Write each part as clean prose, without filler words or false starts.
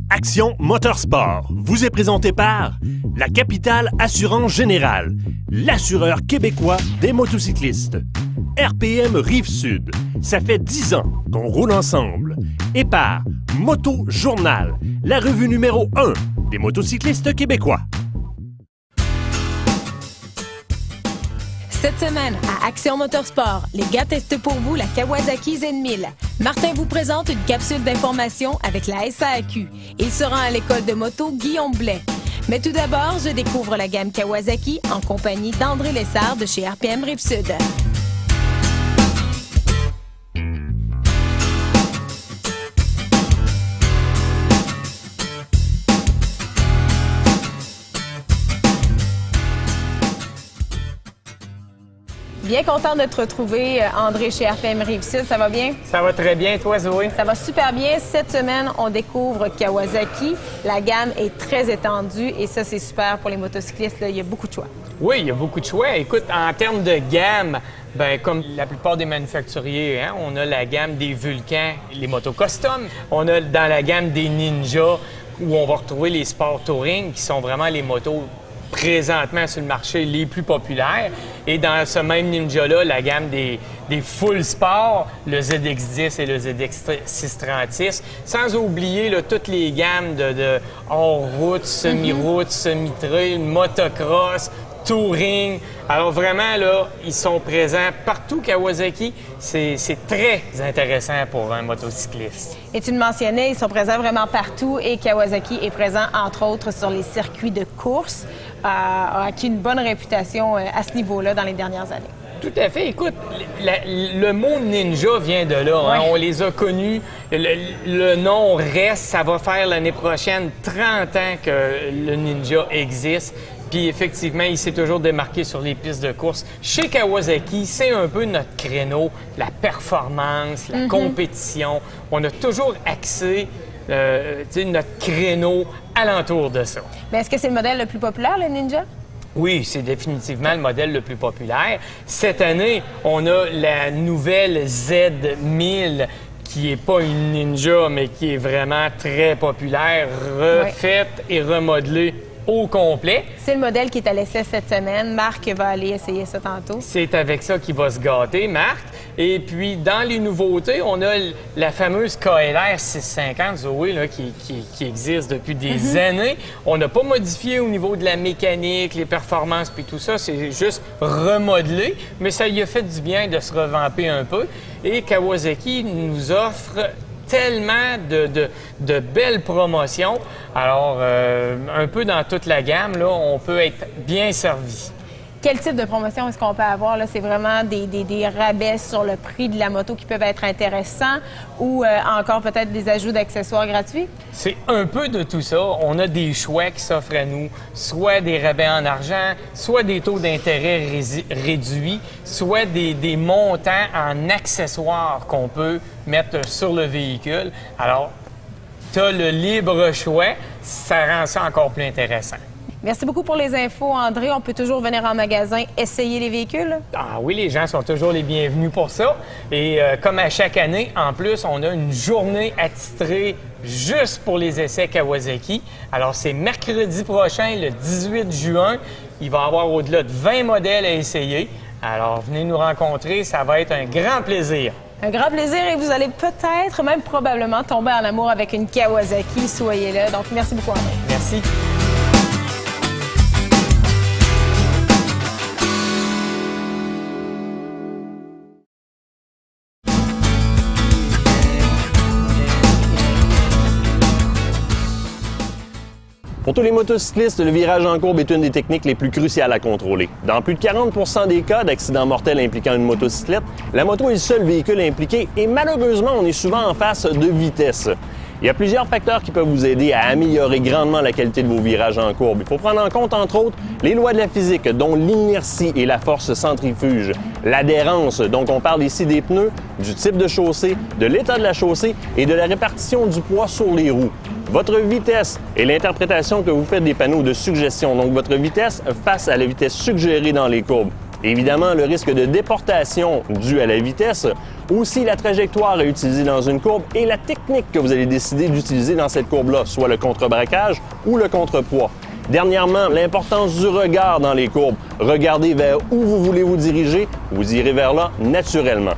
Action Motorsport vous est présenté par la Capitale Assurance Générale, l'assureur québécois des motocyclistes. RPM Rive-Sud, ça fait 10 ans qu'on roule ensemble. Et par Moto Journal, la revue numéro 1 des motocyclistes québécois. Cette semaine, à Action Motorsport, les gars testent pour vous la Kawasaki Z1000. Martin vous présente une capsule d'information avec la SAAQ. Il se rend à l'école de moto Guillaume Blais. Mais tout d'abord, je découvre la gamme Kawasaki en compagnie d'André Lessard de chez RPM Rive-Sud. Bien content de te retrouver, André, chez RPM Rive-Sud. Ça va bien? Ça va très bien. Toi, Zoé? Ça va super bien. Cette semaine, on découvre Kawasaki. La gamme est très étendue et ça, c'est super pour les motocyclistes. Là, il y a beaucoup de choix. Oui, il y a beaucoup de choix. Écoute, en termes de gamme, comme la plupart des manufacturiers, on a la gamme des Vulcan, les motos custom. On a dans la gamme des Ninja, où on va retrouver les Sport Touring, qui sont vraiment les motos présentement sur le marché les plus populaires. Et dans ce même Ninja-là, la gamme des Full Sport, le ZX10 et le ZX630, sans oublier là, toutes les gammes de hors-route, semi-route, semi-trail, motocross, touring. Alors vraiment, là, ils sont présents partout, Kawasaki. C'est très intéressant pour un motocycliste. Et tu le mentionnais, ils sont présents vraiment partout et Kawasaki est présent, entre autres, sur les circuits de course, a acquis une bonne réputation à ce niveau-là dans les dernières années. Tout à fait. Écoute, le mot ninja vient de là. Hein? On les a connus. Le nom reste. Ça va faire l'année prochaine 30 ans que le ninja existe. Puis effectivement, il s'est toujours démarqué sur les pistes de course. Chez Kawasaki, c'est un peu notre créneau, la performance, la compétition. On a toujours axé notre créneau alentour de ça. Mais est-ce que c'est le modèle le plus populaire, le Ninja? Oui, c'est définitivement le modèle le plus populaire. Cette année, on a la nouvelle Z1000 qui n'est pas une Ninja, mais qui est vraiment très populaire, refaite et remodelée au complet. C'est le modèle qui est à l'essai cette semaine. Marc va aller essayer ça tantôt. C'est avec ça qu'il va se gâter, Marc. Et puis, dans les nouveautés, on a la fameuse KLR 650, Zoé, là, qui existe depuis des années. On n'a pas modifié au niveau de la mécanique, les performances puis tout ça. C'est juste remodelé. Mais ça lui a fait du bien de se revamper un peu. Et Kawasaki nous offre tellement de belles promotions. Alors, un peu dans toute la gamme, là, on peut être bien servi. Quel type de promotion est-ce qu'on peut avoir? Là? C'est vraiment des rabais sur le prix de la moto qui peuvent être intéressants ou encore peut-être des ajouts d'accessoires gratuits? C'est un peu de tout ça. On a des choix qui s'offrent à nous, soit des rabais en argent, soit des taux d'intérêt réduits, soit des montants en accessoires qu'on peut mettre sur le véhicule. Alors, tu as le libre choix, ça rend ça encore plus intéressant. Merci beaucoup pour les infos, André. On peut toujours venir en magasin essayer les véhicules? Ah oui, les gens sont toujours les bienvenus pour ça. Et comme à chaque année, en plus, on a une journée attitrée juste pour les essais Kawasaki. Alors, c'est mercredi prochain, le 18 juin. Il va y avoir au-delà de 20 modèles à essayer. Alors, venez nous rencontrer, ça va être un grand plaisir. Un grand plaisir et vous allez peut-être, même probablement, tomber en amour avec une Kawasaki. Soyez là. Donc, merci beaucoup, André. Merci. Pour tous les motocyclistes, le virage en courbe est une des techniques les plus cruciales à contrôler. Dans plus de 40 % des cas d'accidents mortels impliquant une motocyclette, la moto est le seul véhicule impliqué et malheureusement, on est souvent en face de vitesse. Il y a plusieurs facteurs qui peuvent vous aider à améliorer grandement la qualité de vos virages en courbe. Il faut prendre en compte, entre autres, les lois de la physique, dont l'inertie et la force centrifuge, l'adhérence, donc on parle ici des pneus, du type de chaussée, de l'état de la chaussée et de la répartition du poids sur les roues. Votre vitesse et l'interprétation que vous faites des panneaux de suggestion, donc votre vitesse face à la vitesse suggérée dans les courbes. Évidemment, le risque de déportation dû à la vitesse, aussi la trajectoire à utiliser dans une courbe et la technique que vous allez décider d'utiliser dans cette courbe-là, soit le contre-braquage ou le contrepoids. Dernièrement, l'importance du regard dans les courbes. Regardez vers où vous voulez vous diriger, vous irez vers là naturellement.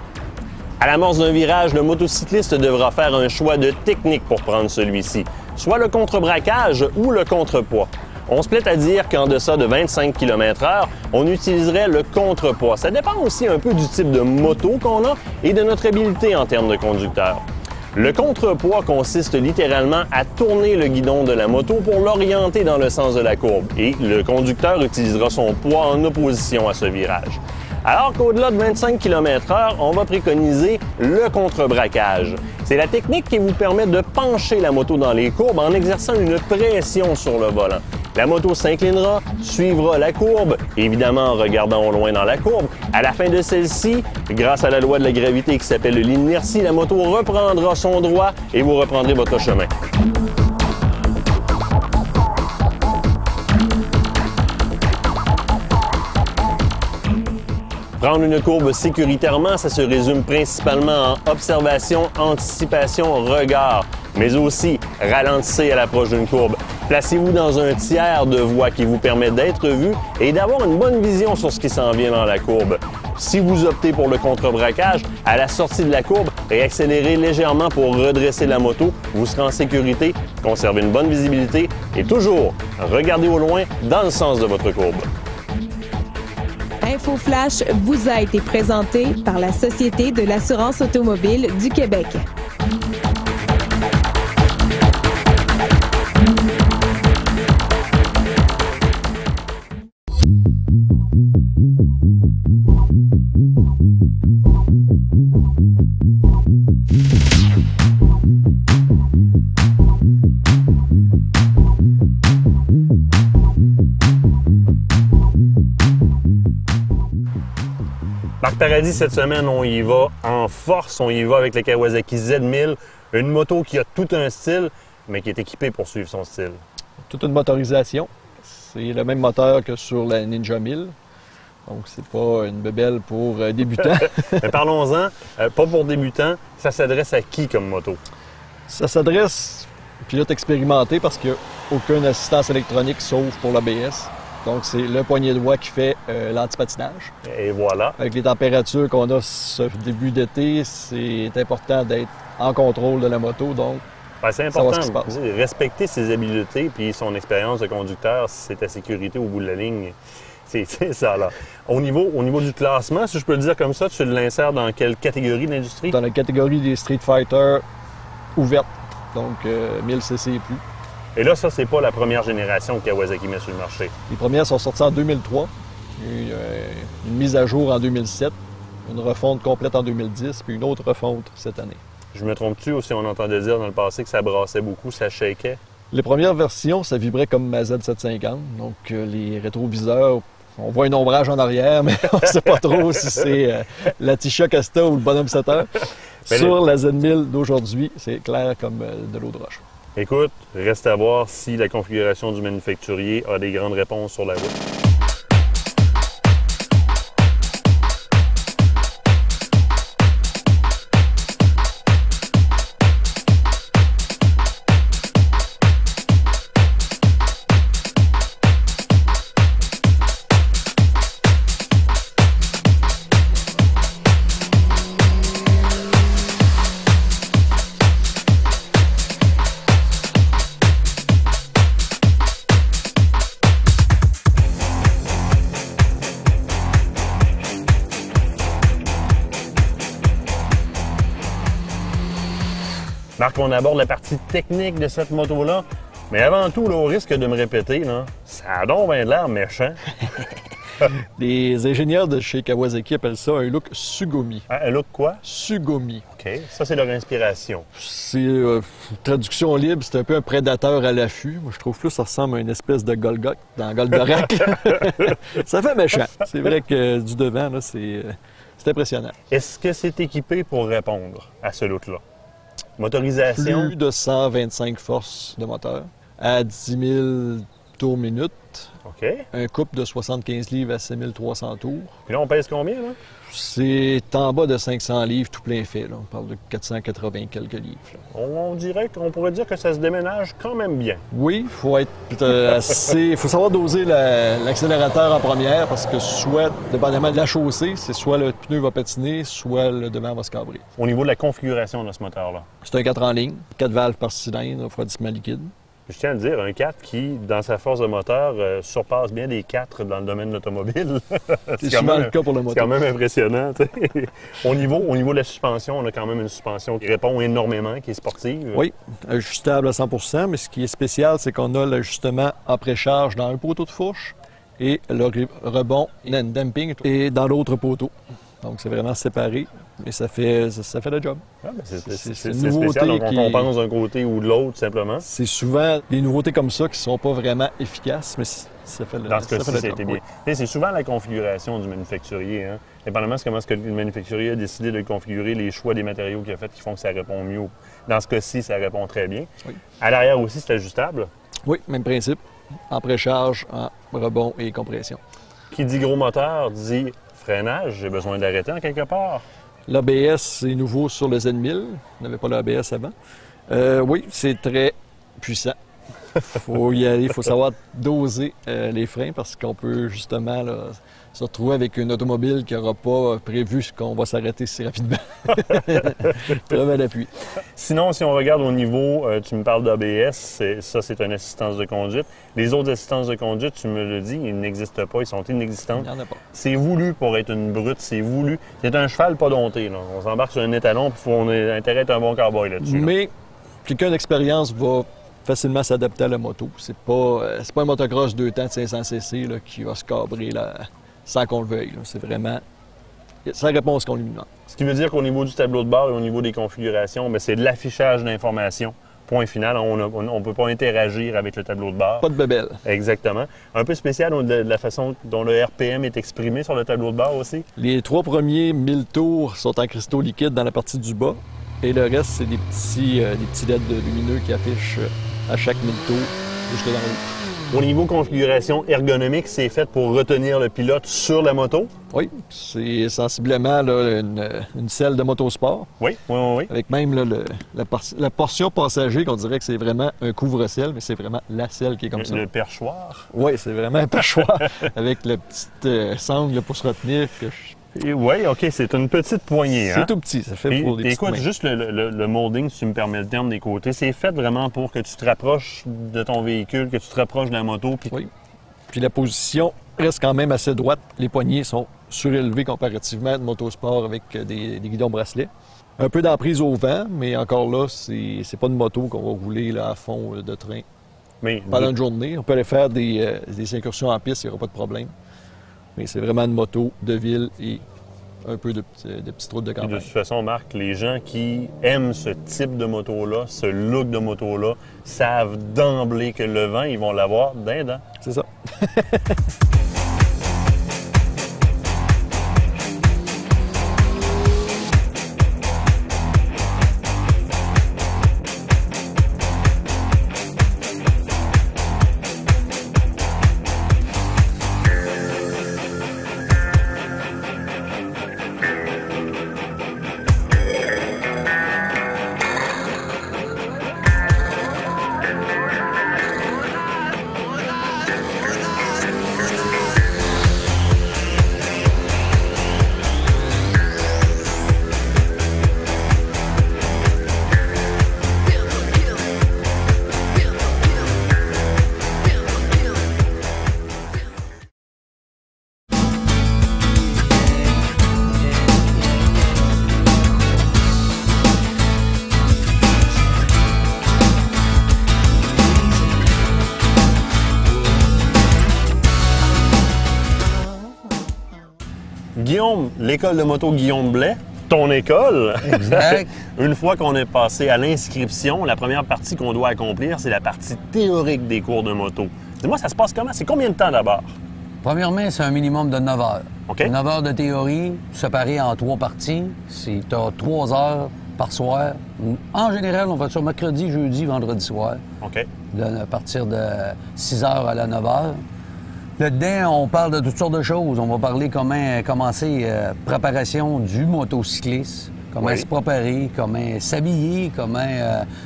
À l'amorce d'un virage, le motocycliste devra faire un choix de technique pour prendre celui-ci, soit le contre-braquage ou le contrepoids. On se plaît à dire qu'en deçà de 25 km/h, on utiliserait le contrepoids. Ça dépend aussi un peu du type de moto qu'on a et de notre habileté en termes de conducteur. Le contrepoids consiste littéralement à tourner le guidon de la moto pour l'orienter dans le sens de la courbe et le conducteur utilisera son poids en opposition à ce virage. Alors qu'au-delà de 25 km/h, on va préconiser le contre-braquage. C'est la technique qui vous permet de pencher la moto dans les courbes en exerçant une pression sur le volant. La moto s'inclinera, suivra la courbe, évidemment en regardant au loin dans la courbe. À la fin de celle-ci, grâce à la loi de la gravité qui s'appelle l'inertie, la moto reprendra son droit et vous reprendrez votre chemin. Prendre une courbe sécuritairement, ça se résume principalement en observation, anticipation, regard, mais aussi ralentissez à l'approche d'une courbe. Placez-vous dans un tiers de voie qui vous permet d'être vu et d'avoir une bonne vision sur ce qui s'en vient dans la courbe. Si vous optez pour le contre-braquage, à la sortie de la courbe, réaccélérez légèrement pour redresser la moto, vous serez en sécurité, conservez une bonne visibilité et toujours regardez au loin dans le sens de votre courbe. Info Flash vous a été présenté par la Société de l'assurance automobile du Québec. Marc Paradis, cette semaine, on y va en force. On y va avec le Kawasaki Z1000, une moto qui a tout un style, mais qui est équipée pour suivre son style. Toute une motorisation. C'est le même moteur que sur la Ninja 1000. Donc, c'est pas une bébelle pour débutants. Mais parlons-en, pas pour débutants. Ça s'adresse à qui comme moto? Ça s'adresse aux pilotes expérimentés parce qu'il n'y a aucune assistance électronique sauf pour l'ABS. Donc, c'est le poignet de doigt qui fait l'antipatinage. Et voilà. Avec les températures qu'on a ce début d'été, c'est important d'être en contrôle de la moto. Donc, c'est important. Ce qui se passe. Respecter ses habiletés puis son expérience de conducteur, c'est ta sécurité au bout de la ligne. C'est ça, là. Au niveau du classement, si je peux le dire comme ça, tu l'insères dans quelle catégorie de l'industrie? Dans la catégorie des Street Fighter ouvertes, donc 1000 cc et plus. Et là, ça, c'est pas la première génération que Kawasaki met sur le marché. Les premières sont sorties en 2003, une mise à jour en 2007, une refonte complète en 2010, puis une autre refonte cette année. Je me trompe-tu ou si on entendait dire dans le passé que ça brassait beaucoup, ça shakeait? Les premières versions, ça vibrait comme ma Z750, donc les rétroviseurs, on voit un ombrage en arrière, mais on ne sait pas trop si c'est la Tisha Casta ou le bonhomme 7 heures. Sur la Z1000 d'aujourd'hui, c'est clair comme de l'eau de roche. Écoute, reste à voir si la configuration du manufacturier a des grandes réponses sur la route. Marc, on aborde la partie technique de cette moto-là. Mais avant tout, là, au risque de me répéter, là, ça a donc bien l'air méchant. Les ingénieurs de chez Kawasaki appellent ça un look Sugomi. Un look quoi? Sugomi. OK. Ça, c'est leur inspiration. C'est traduction libre, c'est un peu un prédateur à l'affût. Moi, je trouve plus que ça ressemble à une espèce de Golgoth dans Goldorak. Ça fait méchant. C'est vrai que du devant, là, c'est impressionnant. Est-ce que c'est équipé pour répondre à ce look-là? Motorisation? Plus de 125 forces de moteur à 10 tours minute. OK. Un couple de 75 livres à 6300 tours. Puis là, on pèse combien, là? C'est en bas de 500 livres tout plein fait. Là. On parle de 480 quelques livres. On dirait qu'on pourrait dire que ça se déménage quand même bien. Oui, il faut être assez... faut savoir doser l'accélérateur en première parce que soit, dépendamment de la chaussée, c'est soit le pneu va patiner, soit le devant va se cabrer. Au niveau de la configuration de ce moteur-là, C'est un 4 en ligne, 4 valves par cylindre, refroidissement liquide. je tiens à le dire, un 4 qui, dans sa force de moteur, surpasse bien des 4 dans le domaine de l'automobile. C'est souvent le cas pour le C'est moteur. quand même impressionnant. Tu sais. Au niveau de la suspension, on a quand même une suspension qui répond énormément, qui est sportive. Oui, ajustable à 100 %, mais ce qui est spécial, c'est qu'on a l'ajustement en précharge dans un poteau de fourche et le rebond damping est dans l'autre poteau. Donc, c'est vraiment séparé, mais ça fait le job. Ah, ben c'est une nouveauté spécial. Donc, qui- on pense d'un côté ou de l'autre, simplement. C'est souvent des nouveautés comme ça qui ne sont pas vraiment efficaces, mais ça fait le Dans ce ça fait cas-ci, le ça a job, été bien. oui. Tu sais, c'est souvent la configuration du manufacturier. Hein? Dépendamment de comment est-ce que le manufacturier a décidé de le configurer, les choix des matériaux qu'il a fait qui font que ça répond mieux. Dans ce cas-ci, ça répond très bien. Oui. À l'arrière aussi, c'est ajustable. Oui, même principe. En précharge, en rebond et compression. Qui dit gros moteur dit freinage. J'ai besoin d'arrêter en quelque part. L'ABS, c'est nouveau sur le Z1000. On n'avait pas l'ABS avant. Oui, c'est très puissant. Faut y aller, il faut savoir doser les freins parce qu'on peut justement là, se retrouver avec une automobile qui n'aura pas prévu qu'on va s'arrêter si rapidement. Très bel appui. Sinon, si on regarde au niveau, tu me parles d'ABS, c'est une assistance de conduite. Les autres assistances de conduite, tu me le dis, ils n'existent pas, ils sont inexistants. Il n'y en a pas. C'est voulu pour être une brute, c'est voulu. C'est un cheval pas dompté. Là. On s'embarque sur un étalon, puis on a intérêt à être un bon cowboy là-dessus. là. Mais quelqu'un d'expérience va facilement s'adapter à la moto. C'est pas un motocross 2 temps de 500 cc là, qui va se cabrer là, sans qu'on le veuille. Là. C'est vraiment... Ça répond à ce qu'on lui demande. Ce qui veut dire qu'au niveau du tableau de bord et au niveau des configurations, bien, c'est de l'affichage d'informations. Point final. On ne peut pas interagir avec le tableau de bord. Pas de bébelle. Exactement. Un peu spécial de la façon dont le RPM est exprimé sur le tableau de bord aussi. Les 3 premiers 1000 tours sont en cristaux liquides dans la partie du bas. Et le reste, c'est des petits LED lumineux qui affichent à chaque 1000 tours jusque dans le haut. Au niveau configuration ergonomique, c'est fait pour retenir le pilote sur la moto. Oui, c'est sensiblement là, une selle de motosport, Oui, oui, oui. oui. avec même là, la portion passager qu'on dirait que c'est vraiment un couvre-selle, mais c'est vraiment la selle qui est comme ça. Le perchoir. Oui, c'est vraiment un perchoir avec le petit sangle là, pour se retenir. Oui, OK, c'est une petite poignée. C'est hein? tout petit, ça fait Puis, pour des petites écoute, mains. juste le molding, si tu me permets le terme des côtés, c'est fait vraiment pour que tu te rapproches de ton véhicule, que tu te rapproches de la moto. Puis... Oui. Puis la position reste quand même assez droite. Les poignées sont surélevées comparativement à une motosport avec des guidons bracelets. Un peu d'emprise au vent, mais encore là, c'est pas une moto qu'on va rouler là, à fond de train Mais pendant une journée. On peut aller faire des incursions en piste, il n'y aura pas de problème. Mais c'est vraiment une moto de ville et un peu de petites routes de Puis de campagne. toute façon, Marc, les gens qui aiment ce type de moto-là, ce look de moto-là, savent d'emblée que le vent, ils vont l'avoir d'un dent. C'est ça. Guillaume, l'école de moto Guillaume Blais, ton école. Exact. Une fois qu'on est passé à l'inscription, la première partie qu'on doit accomplir, c'est la partie théorique des cours de moto. Dis-moi, ça se passe comment? C'est combien de temps d'abord? Premièrement, c'est un minimum de 9 heures. OK. 9 heures de théorie, séparées en 3 parties. Tu as 3 heures par soir. En général, on fait ça mercredi, jeudi, vendredi soir. OK. À partir de 6 h à la 9 h. Là-dedans, on parle de toutes sortes de choses. On va parler comment commencer préparation du motocycliste, comment se préparer, comment s'habiller, comment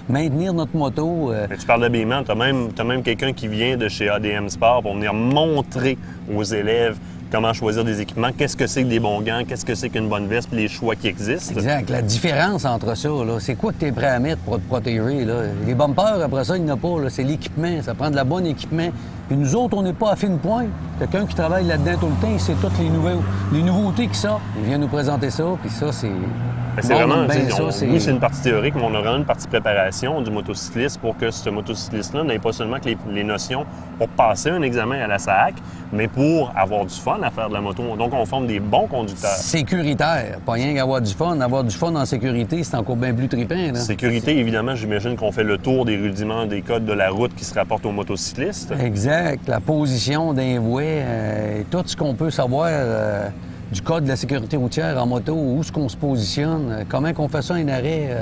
maintenir notre moto. Mais tu parles d'habillement, tu as même quelqu'un qui vient de chez ADM Sport pour venir montrer aux élèves comment choisir des équipements, qu'est-ce que c'est que des bons gants, qu'est-ce que c'est qu'une bonne veste, puis les choix qui existent. Exact. La différence entre ça, c'est quoi que tu es prêt à mettre pour te protéger? Là? Les bumpers, après ça, il n'y en a pas. C'est l'équipement. Ça prend de la bonne équipement. Puis nous autres, on n'est pas à fine pointe. Quelqu'un qui travaille là-dedans tout le temps, il sait toutes les nouveautés qui sortent. Il vient nous présenter ça, puis ça, c'est... C'est vraiment, oui, c'est une partie théorique, mais on a vraiment une partie préparation du motocycliste pour que ce motocycliste-là n'ait pas seulement que les notions pour passer un examen à la SAAC, mais pour avoir du fun à faire de la moto. Donc, on forme des bons conducteurs. Sécuritaire, pas rien qu'avoir du fun. Avoir du fun en sécurité, c'est encore bien plus trippant. Là. Sécurité, évidemment, j'imagine qu'on fait le tour des rudiments des codes de la route qui se rapportent aux motocyclistes. Exact. La position d'un voie, tout ce qu'on peut savoir... du code de la sécurité routière en moto, où est-ce qu'on se positionne, comment qu'on fait ça un arrêt,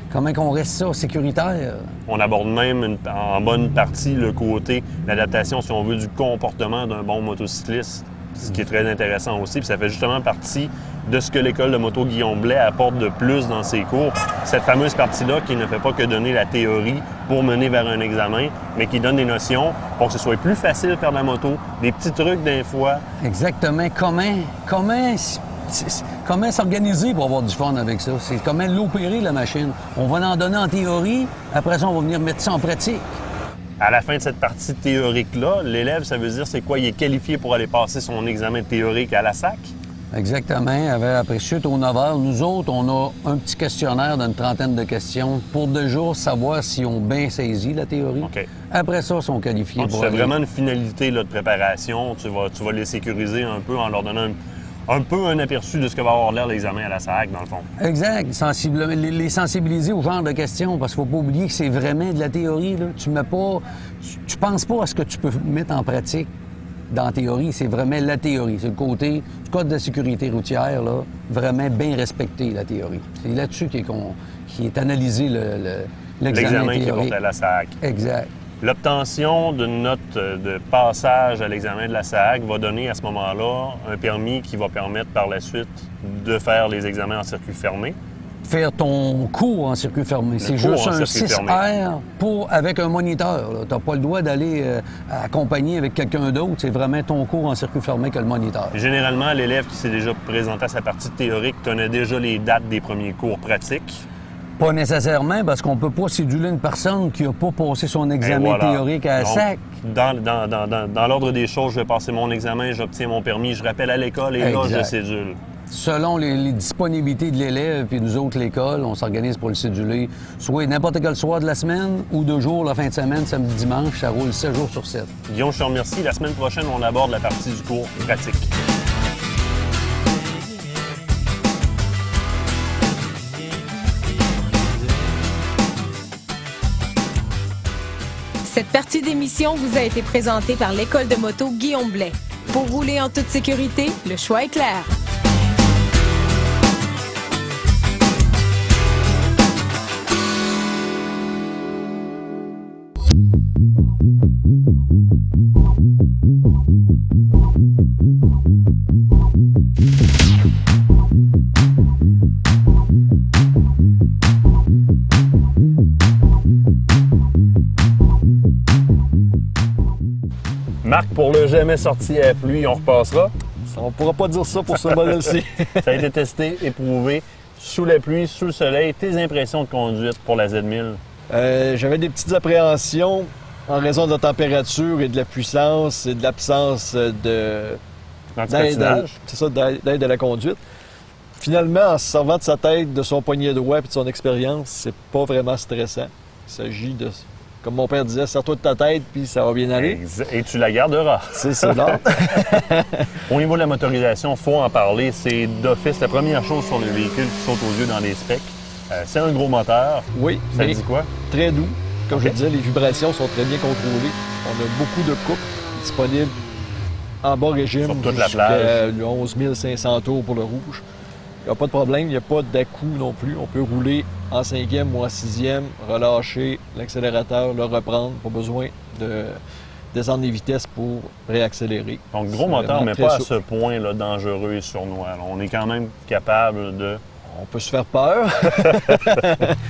comment qu'on reste ça sécuritaire. On aborde même en bonne partie le côté, l'adaptation, si on veut, du comportement d'un bon motocycliste, ce qui est très intéressant aussi. Puis ça fait justement partie de ce que l'école de moto Guillaume Blais apporte de plus dans ses cours. Cette fameuse partie-là qui ne fait pas que donner la théorie pour mener vers un examen, mais qui donne des notions pour que ce soit plus facile de faire de la moto, des petits trucs d'un fois. Exactement. Comment s'organiser pour avoir du fun avec ça? C'est comment l'opérer, la machine. On va en donner en théorie, après ça, on va venir mettre ça en pratique. À la fin de cette partie théorique-là, l'élève, ça veut dire c'est quoi? Il est qualifié pour aller passer son examen théorique à la SAC? Exactement. Après, suite au 9 h, nous autres, on a un petit questionnaire d'une trentaine de questions pour déjà savoir s'ils ont bien saisi la théorie. OK. Après ça, ils sont qualifiés Donc, pour tu fais aller... vraiment une finalité là, de préparation. Tu vas les sécuriser un peu en leur donnant un peu un aperçu de ce que va avoir l'air l'examen à la SAC, dans le fond. Exact. Les sensibiliser au genre de questions, parce qu'il ne faut pas oublier que c'est vraiment de la théorie. Là. Tu penses pas à ce que tu peux mettre en pratique dans la théorie. C'est vraiment la théorie. C'est le côté du code de sécurité routière, là, vraiment bien respecté, la théorie. C'est là-dessus qui est analysé l'examen qui porte à la SAC. Exact. L'obtention d'une note de passage à l'examen de la SAC va donner à ce moment-là un permis qui va permettre par la suite de faire les examens en circuit fermé. Faire ton cours en circuit fermé. C'est juste un 6R avec un moniteur. Tu n'as pas le droit d'aller accompagner avec quelqu'un d'autre. C'est vraiment ton cours en circuit fermé que le moniteur. Généralement, l'élève qui s'est déjà présenté à sa partie théorique connaît déjà les dates des premiers cours pratiques. Pas nécessairement, parce qu'on ne peut pas céduler une personne qui n'a pas passé son examen théorique à la SAC. Dans l'ordre des choses, je vais passer mon examen, j'obtiens mon permis, je rappelle à l'école et là, je cédule. Selon les disponibilités de l'élève, puis nous autres, l'école, on s'organise pour le céduler, soit n'importe quel soir de la semaine ou 2 jours la fin de semaine, samedi, dimanche, ça roule 7 jours sur 7. Guillaume, je te remercie. La semaine prochaine, on aborde la partie du cours pratique. Cette partie d'émission vous a été présentée par l'école de moto Guillaume Blais. Pour rouler en toute sécurité, le choix est clair. Marc, pour le jamais sorti à la pluie, on repassera. On pourra pas dire ça pour ce modèle-ci. Ça a été testé, éprouvé, sous la pluie, sous le soleil. Tes impressions de conduite pour la Z1000? J'avais des petites appréhensions en raison de la température et de la puissance et de l'absence d'aide à la conduite. Finalement, en se servant de sa tête, de son poignet droit et de son expérience, c'est pas vraiment stressant. Il s'agit de... Comme mon père disait, serre-toi de ta tête, puis ça va bien aller. Et tu la garderas. C'est ça. Au niveau de la motorisation, il faut en parler. C'est d'office la première chose sur le véhicule qui saute aux yeux dans les specs. C'est un gros moteur. Oui. Ça dit quoi? Très doux. Comme je disais, les vibrations sont très bien contrôlées. On a beaucoup de coupes disponibles en bas régime. Sur toute la plage. 11 500 tours pour le rouge. Il n'y a pas de problème, il n'y a pas d'à-coup non plus. On peut rouler en 5e ou en 6e, relâcher l'accélérateur, le reprendre, pas besoin de descendre les vitesses pour réaccélérer. Donc, gros moteur, mais pas à ce point là, dangereux et sournois. Là. On est quand même capable de... On peut se faire peur.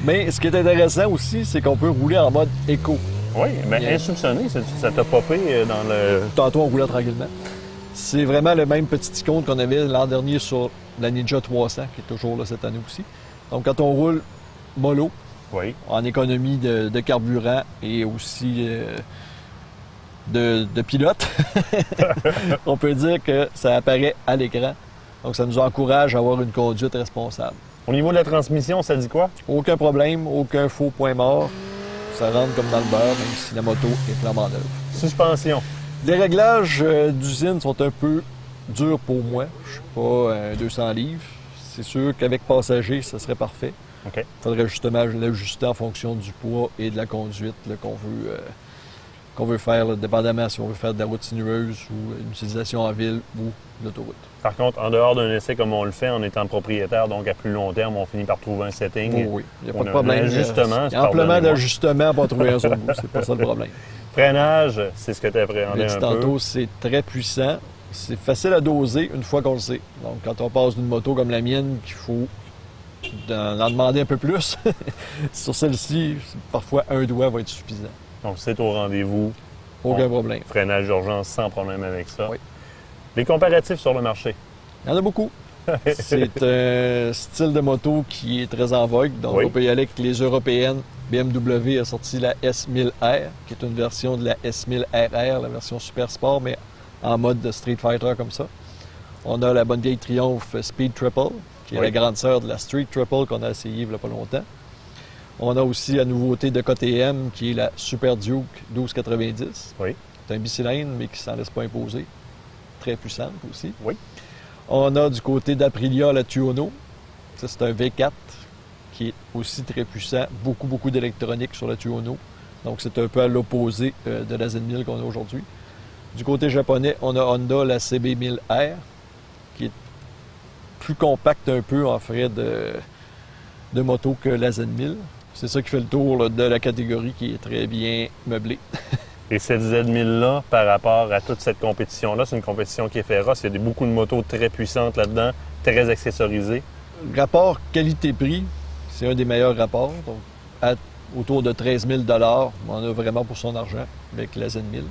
Mais ce qui est intéressant aussi, c'est qu'on peut rouler en mode éco. Oui, bien insoupçonné, ça t'a popé dans le... Tantôt, on roulait tranquillement. C'est vraiment le même petit icône qu'on avait l'an dernier sur la Ninja 300, qui est toujours là cette année aussi. Donc, quand on roule mollo, oui. En économie de carburant et aussi de pilote, on peut dire que ça apparaît à l'écran. Donc, ça nous encourage à avoir une conduite responsable. Au niveau de la transmission, ça dit quoi? Aucun problème, aucun faux point mort. Ça rentre comme dans le beurre, même si la moto est flambant neuve. Suspension. Les réglages d'usine sont un peu durs pour moi. Je suis pas 200 livres. C'est sûr qu'avec passager, ça serait parfait. OK. Il faudrait justement l'ajuster en fonction du poids et de la conduite qu'on veut faire, là, dépendamment si on veut faire de la route sinueuse ou une utilisation en ville ou l'autoroute. Par contre, en dehors d'un essai comme on le fait, en étant propriétaire, donc à plus long terme, on finit par trouver un setting. Oh oui, il n'y a pas de problème. Ajustement, il y a amplement d'ajustements pour trouver un zone goût. C'est pas ça le problème. Freinage, c'est ce que tu appréhendais un peu. Tantôt, c'est très puissant. C'est facile à doser une fois qu'on le sait. Donc, quand on passe d'une moto comme la mienne, qu'il faut en demander un peu plus, sur celle-ci, parfois un doigt va être suffisant. Donc, c'est au rendez-vous. Aucun problème. Freinage d'urgence sans problème avec ça. Oui. Les comparatifs sur le marché. Il y en a beaucoup. C'est un style de moto qui est très en vogue. Donc, oui. On peut y aller avec les européennes. BMW a sorti la S1000R, qui est une version de la S1000RR, la version Super Sport, mais en mode de Street Fighter comme ça. On a la bonne vieille Triumph Speed Triple, qui est la grande sœur de la Street Triple qu'on a essayé il n'y a pas longtemps. On a aussi la nouveauté de KTM, qui est la Super Duke 1290. Oui. C'est un bicylindre, mais qui ne s'en laisse pas imposer. Très puissante aussi. Oui. On a du côté d'Aprilia la Tuono. Ça, c'est un V4 qui est aussi très puissant. Beaucoup d'électronique sur la Tuono. Donc, c'est un peu à l'opposé de la Z1000 qu'on a aujourd'hui. Du côté japonais, on a Honda la CB1000R, qui est plus compacte un peu en frais de moto que la Z1000. C'est ça qui fait le tour là, de la catégorie qui est très bien meublée. Et cette Z1000-là, par rapport à toute cette compétition-là, c'est une compétition qui est féroce. Il y a beaucoup de motos très puissantes là-dedans, très accessorisées. Le rapport qualité-prix, c'est un des meilleurs rapports. Donc, autour de 13 000 on en a vraiment pour son argent avec la Z1000.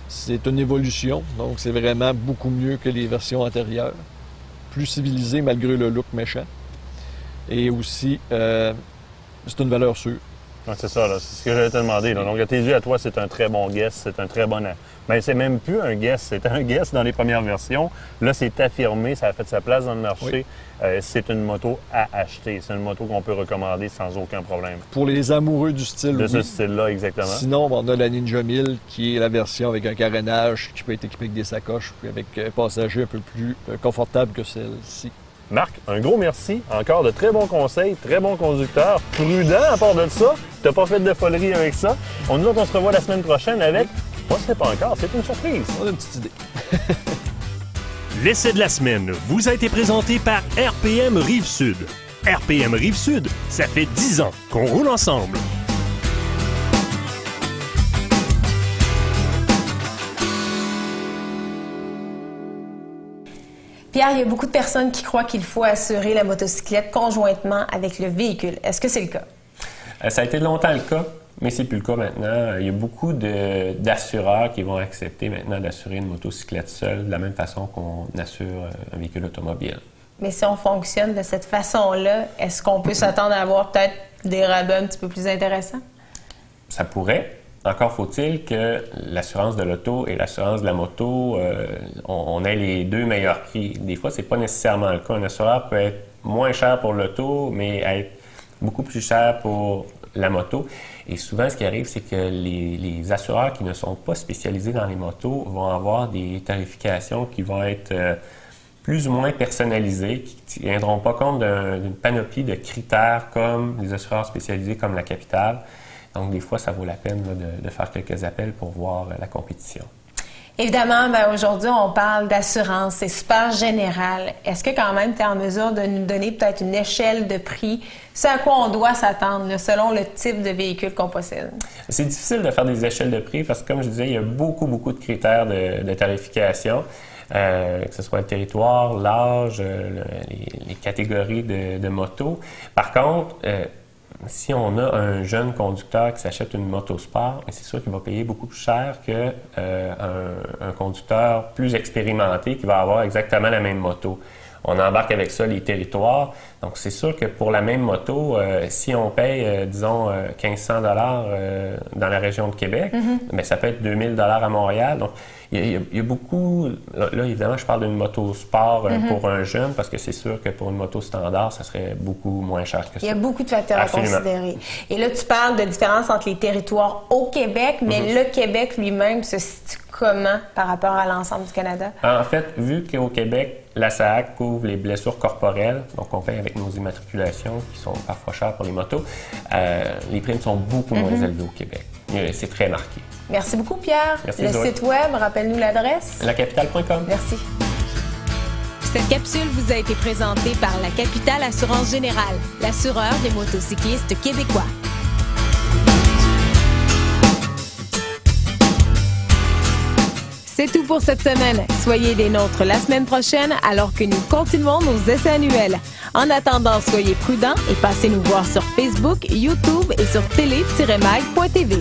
C'est une évolution, donc c'est vraiment beaucoup mieux que les versions antérieures. Plus civilisé malgré le look méchant. Et aussi, c'est une valeur sûre. Ouais, c'est ça, là. C'est ce que j'allais te demander. Là. Donc, à tes yeux, à toi, c'est un très bon guess, c'est un très bon... Mais c'est même plus un guess, c'était un guess dans les premières versions. Là, c'est affirmé, ça a fait sa place dans le marché. Oui. C'est une moto à acheter. C'est une moto qu'on peut recommander sans aucun problème. Pour les amoureux du style, de ce style-là, exactement. Sinon, on a la Ninja 1000, qui est la version avec un carénage qui peut être équipé avec des sacoches, puis avec un passager un peu plus confortable que celle-ci. Marc, un gros merci. Encore de très bons conseils, très bon conducteur, prudent à part de ça. T'as pas fait de folerie avec ça. On se revoit la semaine prochaine avec... Moi, je sais pas encore, c'est une surprise. On a une petite idée. L'essai de la semaine vous a été présenté par RPM Rive-Sud. RPM Rive-Sud, ça fait 10 ans qu'on roule ensemble. Pierre, il y a beaucoup de personnes qui croient qu'il faut assurer la motocyclette conjointement avec le véhicule. Est-ce que c'est le cas? Ça a été longtemps le cas, mais c'est plus le cas maintenant. Il y a beaucoup d'assureurs qui vont accepter maintenant d'assurer une motocyclette seule de la même façon qu'on assure un véhicule automobile. Mais si on fonctionne de cette façon-là, est-ce qu'on peut s'attendre à avoir peut-être des rabais un petit peu plus intéressants? Ça pourrait. Encore faut-il que l'assurance de l'auto et l'assurance de la moto, on ait les deux meilleurs prix. Des fois, c'est pas nécessairement le cas. Un assureur peut être moins cher pour l'auto, mais être beaucoup plus cher pour la moto. Et souvent, ce qui arrive, c'est que les assureurs qui ne sont pas spécialisés dans les motos vont avoir des tarifications qui vont être plus ou moins personnalisées, qui ne tiendront pas compte d'une panoplie de critères comme les assureurs spécialisés comme la Capitale. Donc, des fois, ça vaut la peine là, de faire quelques appels pour voir la compétition. Évidemment, aujourd'hui, on parle d'assurance, c'est super général. Est-ce que quand même tu es en mesure de nous donner peut-être une échelle de prix, ce à quoi on doit s'attendre là, selon le type de véhicule qu'on possède? C'est difficile de faire des échelles de prix parce que, comme je disais, il y a beaucoup de critères de tarification. Que ce soit le territoire, l'âge, les catégories de motos. Par contre, si on a un jeune conducteur qui s'achète une moto sport, c'est sûr qu'il va payer beaucoup plus cher qu'un conducteur plus expérimenté qui va avoir exactement la même moto. On embarque avec ça les territoires. Donc, c'est sûr que pour la même moto, si on paye, disons, 1500 $ dans la région de Québec, bien, ça peut être 2000 $ à Montréal. Donc, il y a beaucoup... Là, évidemment, je parle d'une moto sport pour un jeune parce que c'est sûr que pour une moto standard, ça serait beaucoup moins cher que ça. Il y a beaucoup de facteurs à considérer. Et là, tu parles de différence entre les territoires au Québec, mais le Québec lui-même se situe comment par rapport à l'ensemble du Canada? En fait, vu qu'au Québec, la SAAC couvre les blessures corporelles, donc on paye avec nos immatriculations qui sont parfois chères pour les motos, les primes sont beaucoup moins élevées au Québec. C'est très marqué. Merci beaucoup, Pierre. Merci, le Zoé. site web, rappelle-nous l'adresse. Lacapitale.com. Merci. Cette capsule vous a été présentée par La Capitale Assurance Générale, l'assureur des motocyclistes québécois. C'est tout pour cette semaine. Soyez des nôtres la semaine prochaine alors que nous continuons nos essais annuels. En attendant, soyez prudents et passez nous voir sur Facebook, YouTube et sur télé-mag.tv.